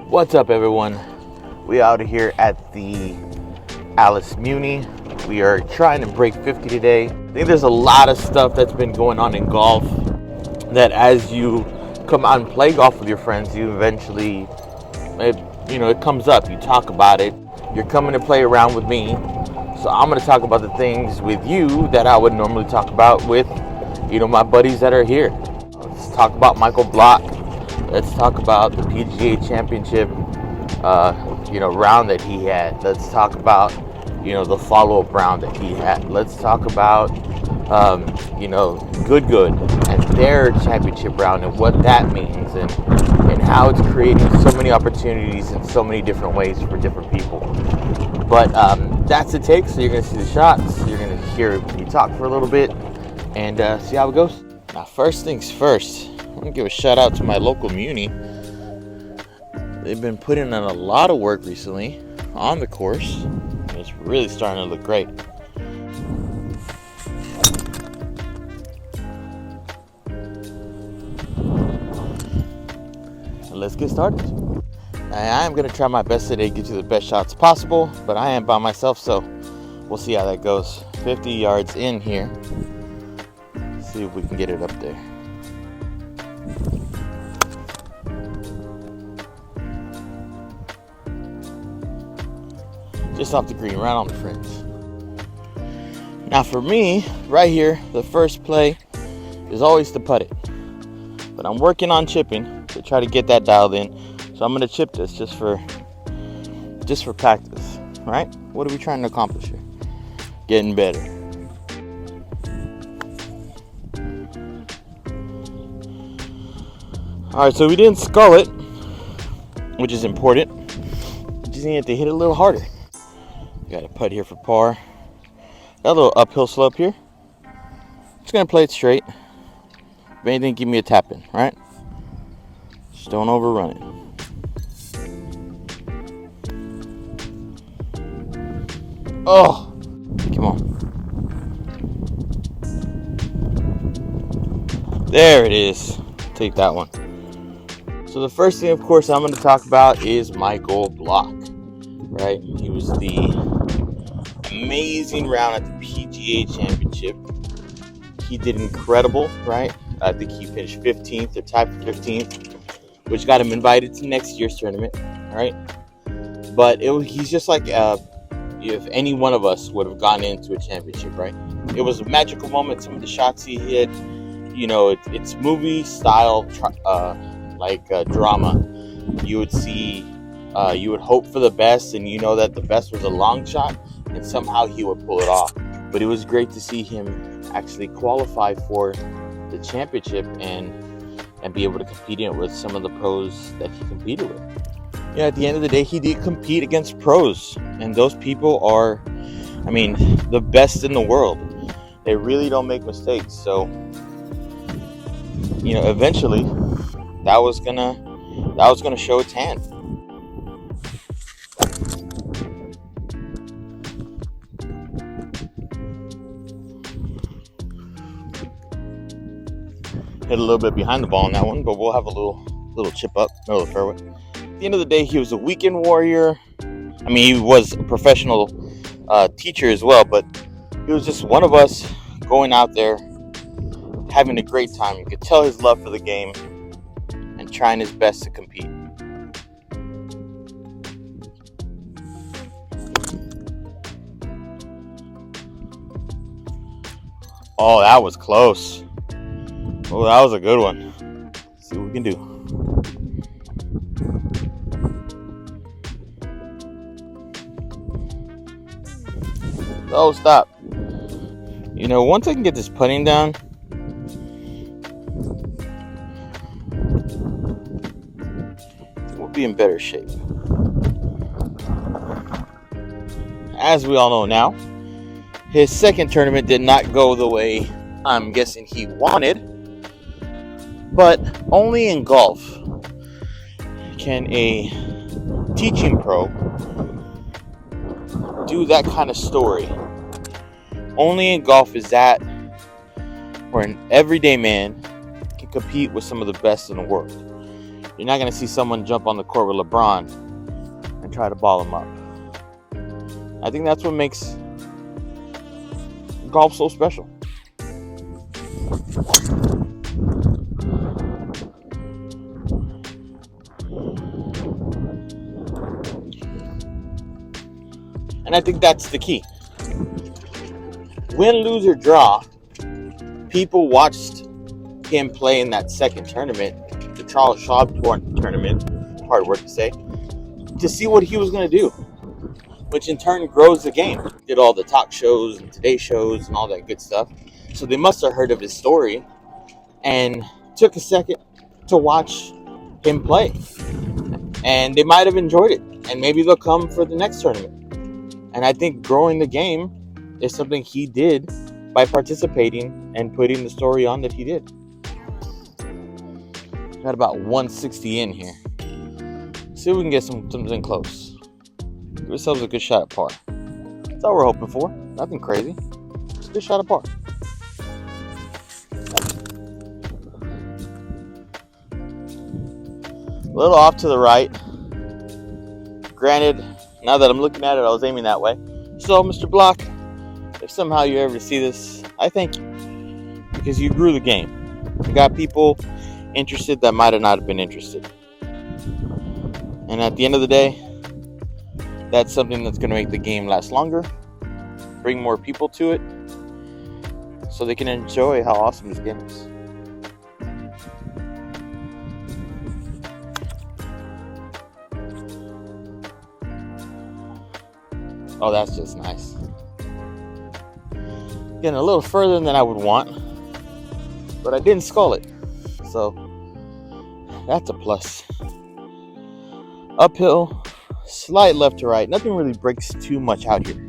What's up, everyone? We out here at the Alice Muni. We are trying to break 50 today. I think there's a lot of stuff that's been going on in golf that as you come out and play golf with your friends, you eventually, it comes up. You talk about it. You're coming to play around with me. So I'm going to talk about the things with you that I would normally talk about with, my buddies that are here. Let's talk about Michael Block. Let's talk about the PGA Championship, round that he had. Let's talk about, the follow-up round that he had. Let's talk about, Good and their championship round and what that means and how it's creating so many opportunities in so many different ways for different people. But that's the take. So you're going to see the shots. You're going to hear me talk for a little bit and see how it goes. Now, first things first. I'm going to give a shout out to my local Muni. They've been putting in a lot of work recently on the course. It's really starting to look great. So let's get started. I am going to try my best today to get you the best shots possible, but I am by myself, so we'll see how that goes. 50 yards in here. See if we can get it up there. Just off the green, right on the fringe. Now for me, right here, the first play is always to putt it. But I'm working on chipping to try to get that dialed in. So I'm gonna chip this just for practice, right? What are we trying to accomplish here? Getting better. All right, so we didn't scull it, which is important. We just needed to hit it a little harder. Got a putt here for par. Got a little uphill slope here. Just gonna play it straight. If anything, give me a tap in, right? Just don't overrun it. Oh, come on. There it is. Take that one. So the first thing, of course, I'm going to talk about is Michael Block, right? He was the amazing round at the PGA Championship. He did incredible, right? I think he finished 15th or tied for 15th, which got him invited to next year's tournament, right? But he's just like if any one of us would have gone into a championship, right? It was a magical moment. Some of the shots he hit, it's movie style, drama. You would see, you would hope for the best, and that the best was a long shot, and somehow he would pull it off. But it was great to see him actually qualify for the championship and be able to compete in it with some of the pros that he competed with. At the end of the day, he did compete against pros, and those people are, the best in the world. They really don't make mistakes. So, eventually, that was gonna show its hand. Hit a little bit behind the ball on that one, but we'll have a little chip up, middle of the fairway. At the end of the day, he was a weekend warrior. He was a professional teacher as well, but he was just one of us going out there, having a great time. You could tell his love for the game and trying his best to compete. Oh, that was close. Oh, that was a good one. Let's see what we can do. Oh, stop. Once I can get this putting down, we'll be in better shape. As we all know now, his second tournament did not go the way I'm guessing he wanted, but only in golf can a teaching pro do that kind of story. Only in golf is that where an everyday man can compete with some of the best in the world. You're not going to see someone jump on the court with LeBron and try to ball him up. I think that's what makes golf so special. And I think that's the key. Win, lose, or draw, people watched him play in that second tournament, the Charles Schwab tournament, hard word to say, to see what he was going to do, which in turn grows the game. Did all the talk shows and Today shows and all that good stuff. So they must have heard of his story and took a second to watch him play. And they might have enjoyed it. And maybe they'll come for the next tournament. And I think growing the game is something he did by participating and putting the story on that he did. Got about 160 in here. See if we can get something close. Give ourselves a good shot at par. That's all we're hoping for. Nothing crazy. Just a good shot at par. A little off to the right. Granted, now that I'm looking at it, I was aiming that way. So, Mr. Block, if somehow you ever see this, I thank you. Because you grew the game. You got people interested that might have not been interested. And at the end of the day, that's something that's going to make the game last longer, bring more people to it, so they can enjoy how awesome this game is. Oh, that's just nice. Getting a little further than I would want, but I didn't skull it, so that's a plus. Uphill, slight left to right. Nothing really breaks too much out here.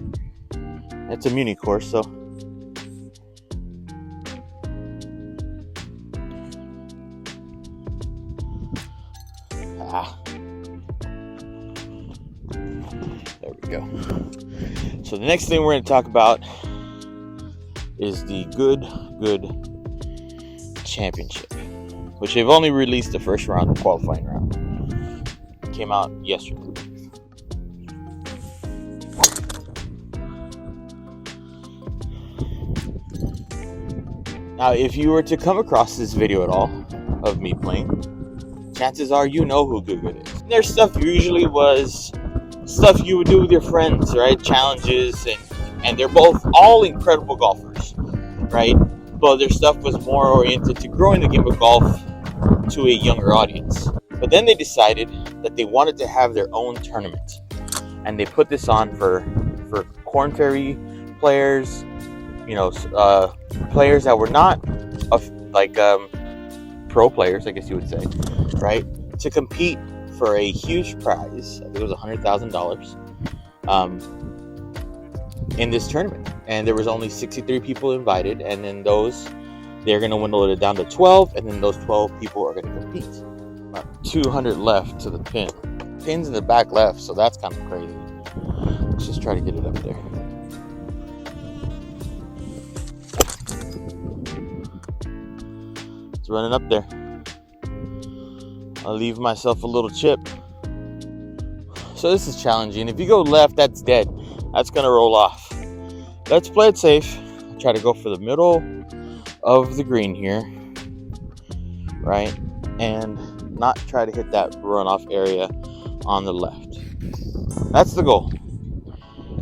It's a muni course, so there we go. So the next thing we're going to talk about is the Good Championship, which they've only released the first round, the qualifying round. It came out yesterday. Now, if you were to come across this video at all of me playing, chances are you know who Good is. Their stuff usually was stuff you would do with your friends, right? Challenges, and they're both all incredible golfers, right? But their stuff was more oriented to growing the game of golf to a younger audience. But then they decided that they wanted to have their own tournament, and they put this on for Korn Ferry players, players that were not pro players, I guess you would say, right? To compete for a huge prize. I think it was $100,000 in this tournament, and there was only 63 people invited, and then they're going to dwindle it down to 12, and then those 12 people are going to compete. About 200 left to the pin's in the back left, so that's kind of crazy. Let's just try to get it up there. It's running up there. I'll leave myself a little chip. So this is challenging. If you go left, that's dead. That's going to roll off. Let's play it safe. Try to go for the middle of the green here, right? And not try to hit that runoff area on the left. That's the goal.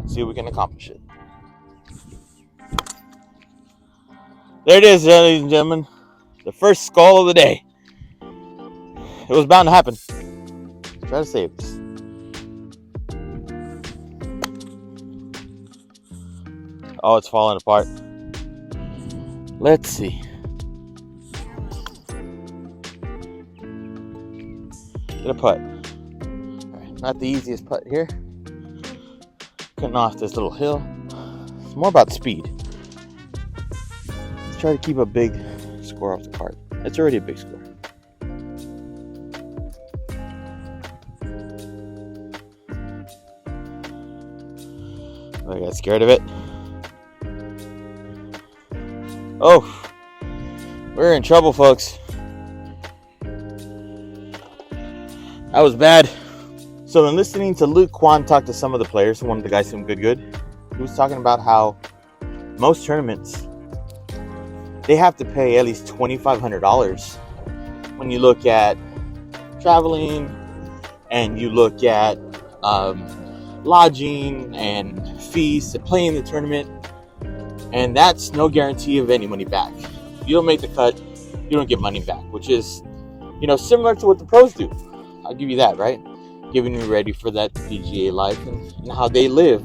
See if we can accomplish it. There it is, ladies and gentlemen. The first skull of the day. It was bound to happen. Try to save this. Oh, it's falling apart. Let's see. Get a putt. Alright, not the easiest putt here. Cutting off this little hill. It's more about speed. Let's try to keep a big score off the cart. It's already a big score. I got scared of it. Oh, we're in trouble, folks. That was bad. So in listening to Luke Kwan talk to some of the players, one of the guys from Good, he was talking about how most tournaments, they have to pay at least $2,500 when you look at traveling and you look at lodging and fees to play in the tournament. And that's no guarantee of any money back. If you don't make the cut, you don't get money back, which is, similar to what the pros do. I'll give you that, right? Getting you ready for that PGA life and how they live.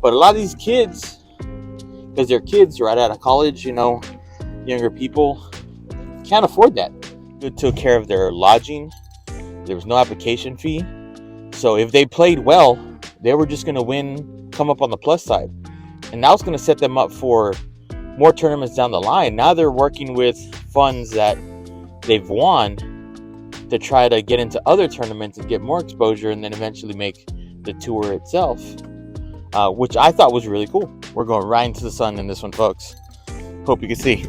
But a lot of these kids, because they're kids right out of college, younger people, can't afford that. They took care of their lodging. There was no application fee. So if they played well, they were just going to come up on the plus side. And now it's going to set them up for more tournaments down the line. Now they're working with funds that they've won to try to get into other tournaments and get more exposure and then eventually make the tour itself, which I thought was really cool. We're going right into the sun in this one, folks. Hope you can see.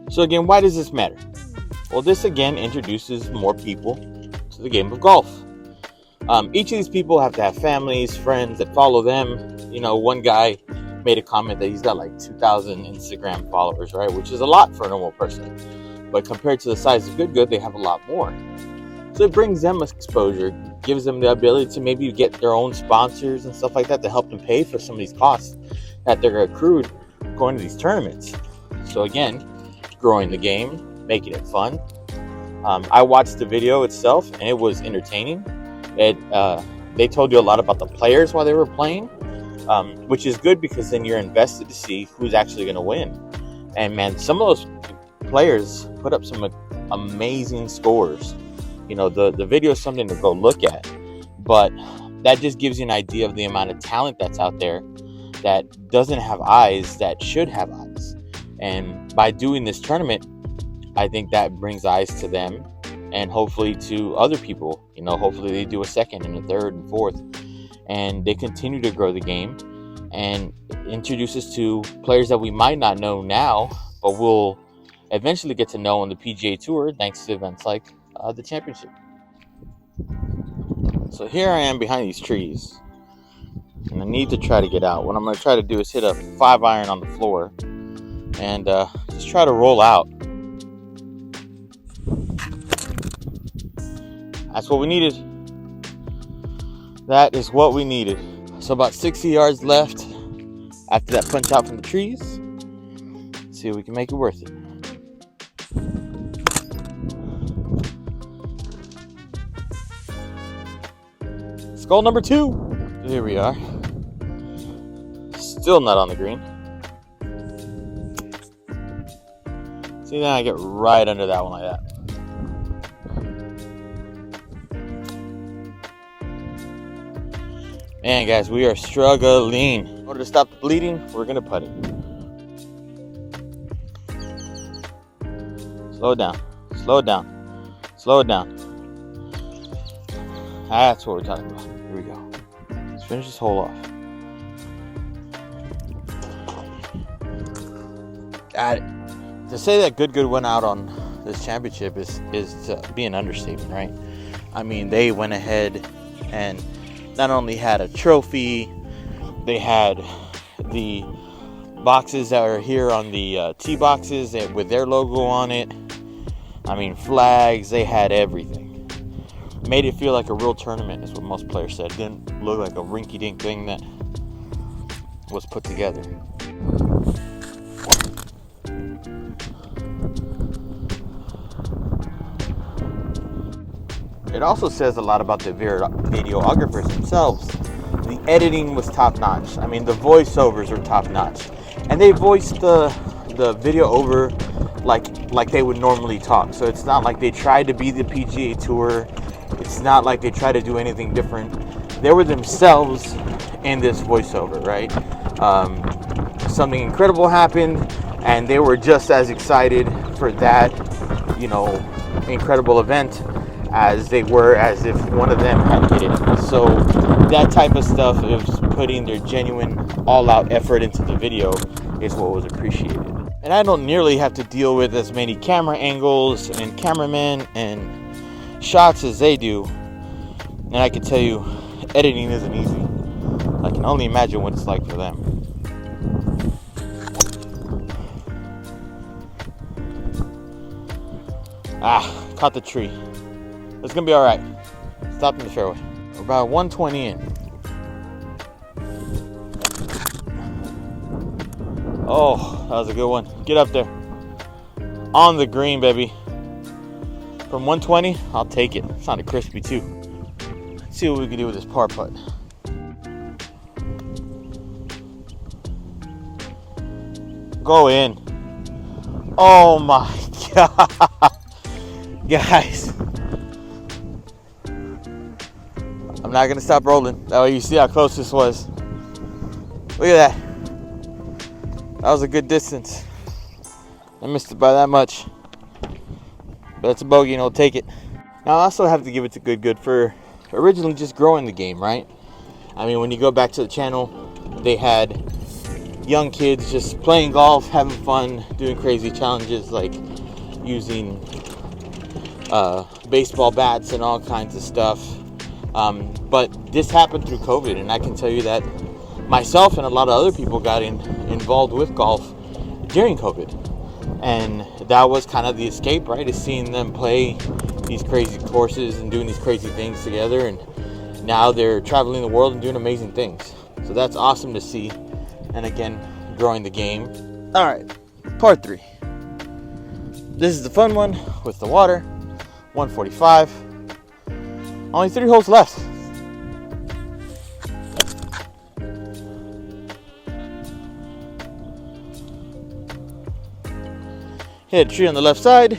So again, why does this matter? Well, this again introduces more people to the game of golf. Each of these people have to have families, friends that follow them. One guy made a comment that he's got like 2,000 Instagram followers, right? Which is a lot for a normal person. But compared to the size of Good, they have a lot more. So it brings them exposure, gives them the ability to maybe get their own sponsors and stuff like that to help them pay for some of these costs that they're accrued going to these tournaments. So again, growing the game, making it fun. I watched the video itself and it was entertaining. They told you a lot about the players while they were playing, which is good because then you're invested to see who's actually going to win. And man, some of those players put up some amazing scores. The video is something to go look at, but that just gives you an idea of the amount of talent that's out there that doesn't have eyes that should have eyes. And by doing this tournament, I think that brings eyes to them and hopefully to other people. Hopefully they do a second and a third and fourth, and they continue to grow the game and introduce us to players that we might not know now, but we'll eventually get to know on the PGA Tour thanks to events like the championship. So here I am behind these trees, and I need to try to get out. What I'm going to try to do is hit a 5-iron on the floor and just try to roll out. That's what we needed. That is what we needed. So about 60 yards left after that punch out from the trees. Let's see if we can make it worth it. Skull number 2. Here we are. Still not on the green. See, then I get right under that one like that. Man, guys, we are struggling. In order to stop the bleeding, we're going to putt it. Slow it down. Slow it down. Slow it down. That's what we're talking about. Here we go. Let's finish this hole off. Got it. To say that Good went out on this championship is to be an understatement, right? I mean, they went ahead and not only had a trophy, they had the boxes that are here on the tee boxes with their logo on it. I mean, flags, they had everything. Made it feel like a real tournament is what most players said. It didn't look like a rinky-dink thing that was put together. It also says a lot about the videographers themselves. The editing was top-notch. I mean, the voiceovers were top-notch. And they voiced the video over like they would normally talk. So it's not like they tried to be the PGA Tour. It's not like they tried to do anything different. They were themselves in this voiceover, right? Something incredible happened, and they were just as excited for that, incredible event as they were as if one of them had hit it. So that type of stuff is putting their genuine all-out effort into the video is what was appreciated. And I don't nearly have to deal with as many camera angles and cameramen and shots as they do. And I can tell you, editing isn't easy. I can only imagine what it's like for them. Caught the tree. It's gonna be all right. Stopped in the fairway. We're about 120 in. Oh, that was a good one. Get up there. On the green, baby. From 120, I'll take it. Sounded crispy too. Let's see what we can do with this par putt. Go in. Oh my God. Guys. I'm not gonna stop rolling. That way you see how close this was. Look at that. That was a good distance. I missed it by that much. But that's a bogey and I'll take it. Now I also have to give it to Good for originally just growing the game, right? I mean, when you go back to the channel, they had young kids just playing golf, having fun, doing crazy challenges like using baseball bats and all kinds of stuff. But this happened through COVID, and I can tell you that myself and a lot of other people got involved with golf during COVID. And that was kind of the escape, right? Is seeing them play these crazy courses and doing these crazy things together. And now they're traveling the world and doing amazing things. So that's awesome to see. And again, growing the game. All right, par 3. This is the fun one with the water. 145. Only 3 holes left. Hit a tree on the left side.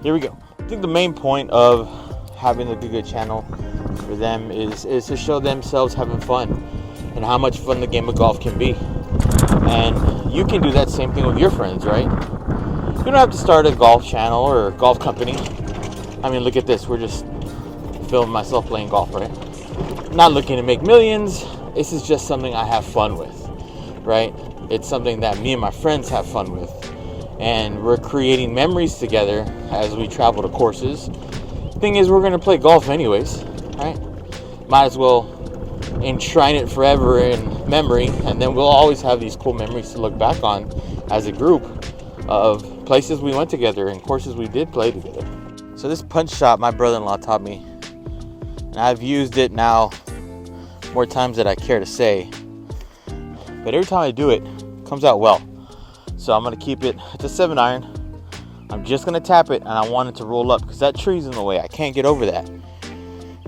Here we go. I think the main point of having the Good channel for them is to show themselves having fun and how much fun the game of golf can be. And you can do that same thing with your friends, right? You don't have to start a golf channel or a golf company. I mean, look at this. We're just filming myself playing golf, right? Not looking to make millions. This is just something I have fun with, right? It's something that me and my friends have fun with. And we're creating memories together as we travel to courses. Thing is, we're going to play golf anyways, right? Might as well enshrine it forever in memory, and then we'll always have these cool memories to look back on as a group of places we went together and courses we did play together. So this punch shot my brother-in-law taught me, and I've used it now more times than I care to say, but every time I do it, it comes out well. So I'm going to keep it. It's a 7-iron. I'm just going to tap it, and I want it to roll up because that tree's in the way. I can't get over that.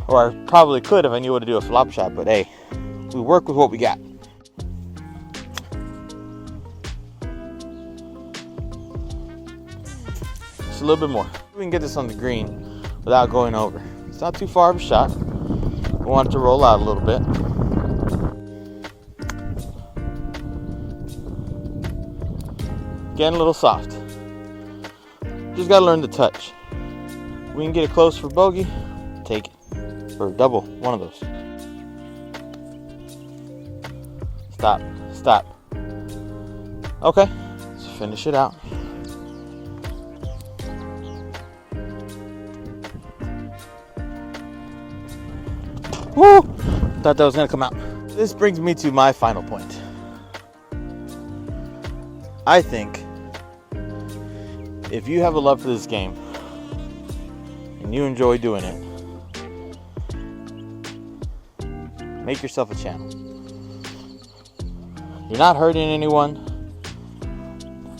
Or I probably could if I knew what to do a flop shot, but hey, we work with what we got. Just a little bit more. We can get this on the green without going over. It's not too far of a shot. We want it to roll out a little bit. Getting a little soft. Just gotta learn to touch. We can get it close for bogey. Take it. Or double. One of those. Stop. Stop. Okay. Let's finish it out. Woo! Thought that was gonna come out. This brings me to my final point. I think if you have a love for this game and you enjoy doing it, make yourself a channel. You're not hurting anyone.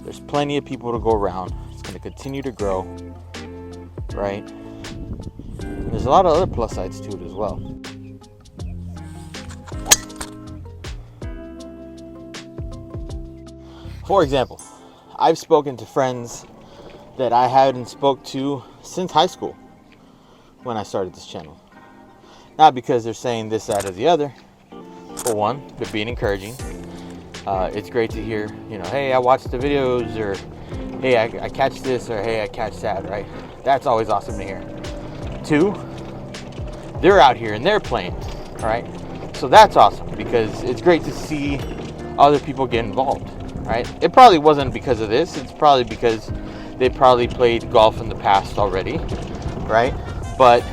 There's plenty of people to go around. It's going to continue to grow, right? And there's a lot of other plus sides to it as well. For example, I've spoken to friends that I hadn't spoke to since high school when I started this channel. Not because they're saying this, that, or the other. For one, they're being encouraging. It's great to hear, hey, I watched the videos, or hey, I catch this, or hey, I catch that, right? That's always awesome to hear. 2, they're out here and they're playing, right? So that's awesome because it's great to see other people get involved, right? It probably wasn't because of this. It's probably because they probably played golf in the past already, right? But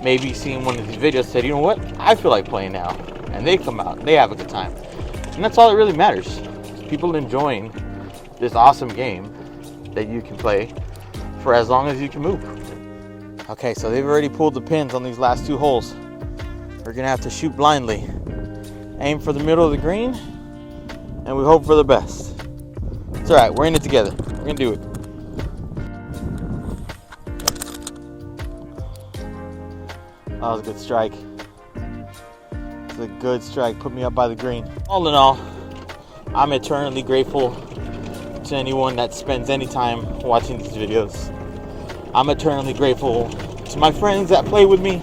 maybe seeing one of these videos said, you know what, I feel like playing now. And they come out, they have a good time. And that's all that really matters. People enjoying this awesome game that you can play for as long as you can move. Okay, so they've already pulled the pins on these last 2 holes. We're gonna have to shoot blindly. Aim for the middle of the green, and we hope for the best. It's all right, we're in it together. We're gonna do it. That was a good strike. It's a good strike, put me up by the green. All in all, I'm eternally grateful to anyone that spends any time watching these videos. I'm eternally grateful to my friends that play with me,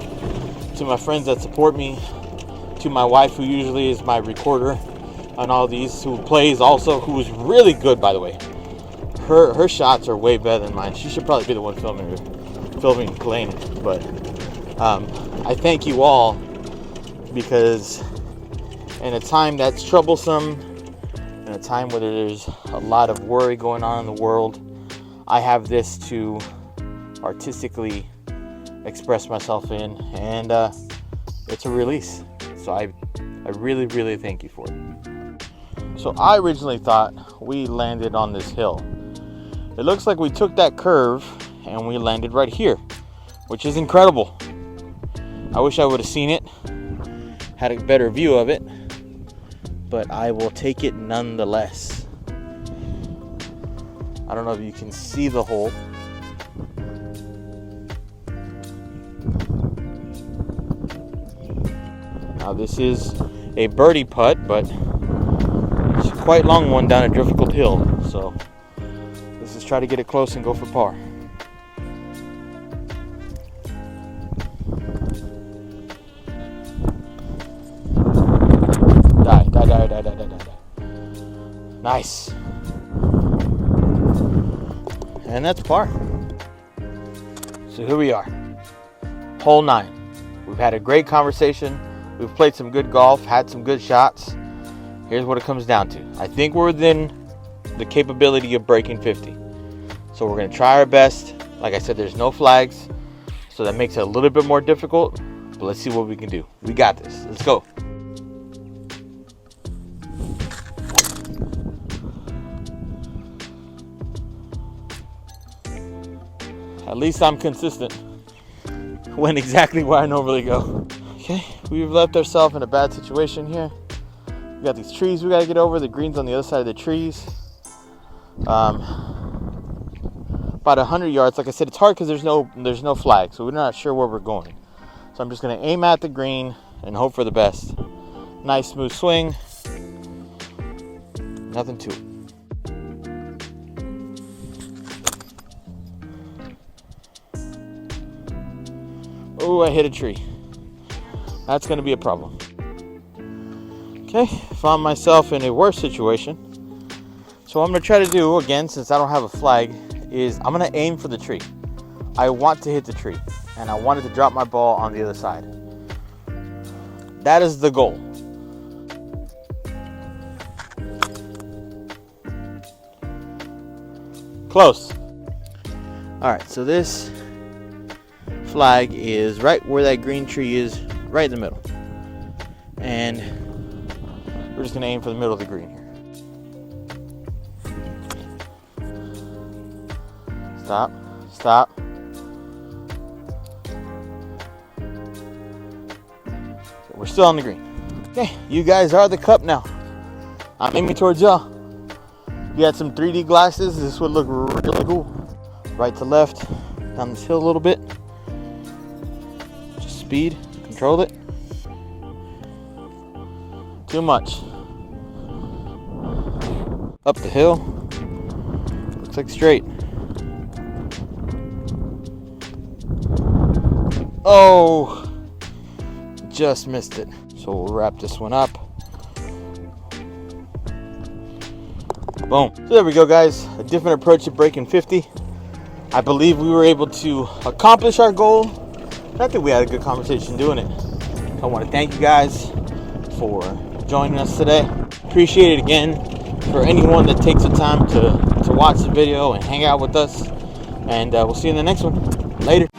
to my friends that support me, to my wife who usually is my recorder on all these, who plays also, who is really good, by the way. Her shots are way better than mine. She should probably be the one filming playing, but I thank you all, because in a time that's troublesome, in a time where there's a lot of worry going on in the world, I have this to artistically express myself in, and it's a release. So I really, really thank you for it. So I originally thought we landed on this hill. It looks like we took that curve and we landed right here, which is incredible. I wish I would have seen it, had a better view of it, but I will take it nonetheless. I don't know if you can see the hole. Now this is a birdie putt, but it's a quite long one down a difficult hill. So let's just try to get it close and go for par. Die. Nice. And that's par. So here we are. Hole 9. We've had a great conversation. We've played some good golf, had some good shots. Here's what it comes down to. I think we're within the capability of breaking 50. So we're going to try our best. Like I said, there's no flags, so that makes it a little bit more difficult. But let's see what we can do. We got this. Let's go. At least I'm consistent. Went exactly where I normally go. Okay, we've left ourselves in a bad situation here. We got these trees we got to get over. The green's on the other side of the trees. About 100 yards. Like I said, it's hard because there's no flag, so we're not sure where we're going. So I'm just going to aim at the green and hope for the best. Nice smooth swing. Nothing to it. Oh, I hit a tree. That's going to be a problem. Okay, found myself in a worse situation. So what I'm going to try to do, again, since I don't have a flag, is I'm going to aim for the tree. I want to hit the tree, and I wanted to drop my ball on the other side. That is the goal. Close. All right, so this flag is right where that green tree is, right in the middle. And we're just going to aim for the middle of the green here. Stop. We're still on the green. Okay, you guys are the cup now. I'm aiming towards y'all. You got some 3D glasses, this would look really cool. Right to left, down this hill a little bit. Just speed, control it. Too much. Up the hill. Looks like straight. Oh, just missed it. So we'll wrap this one up. Boom. So there we go, guys. A different approach to breaking 50. I believe we were able to accomplish our goal. I think we had a good conversation doing it. I want to thank you guys for joining us today. appreciate it again for anyone that takes the time to watch the video and hang out with us. And we'll see you in the next one. Later.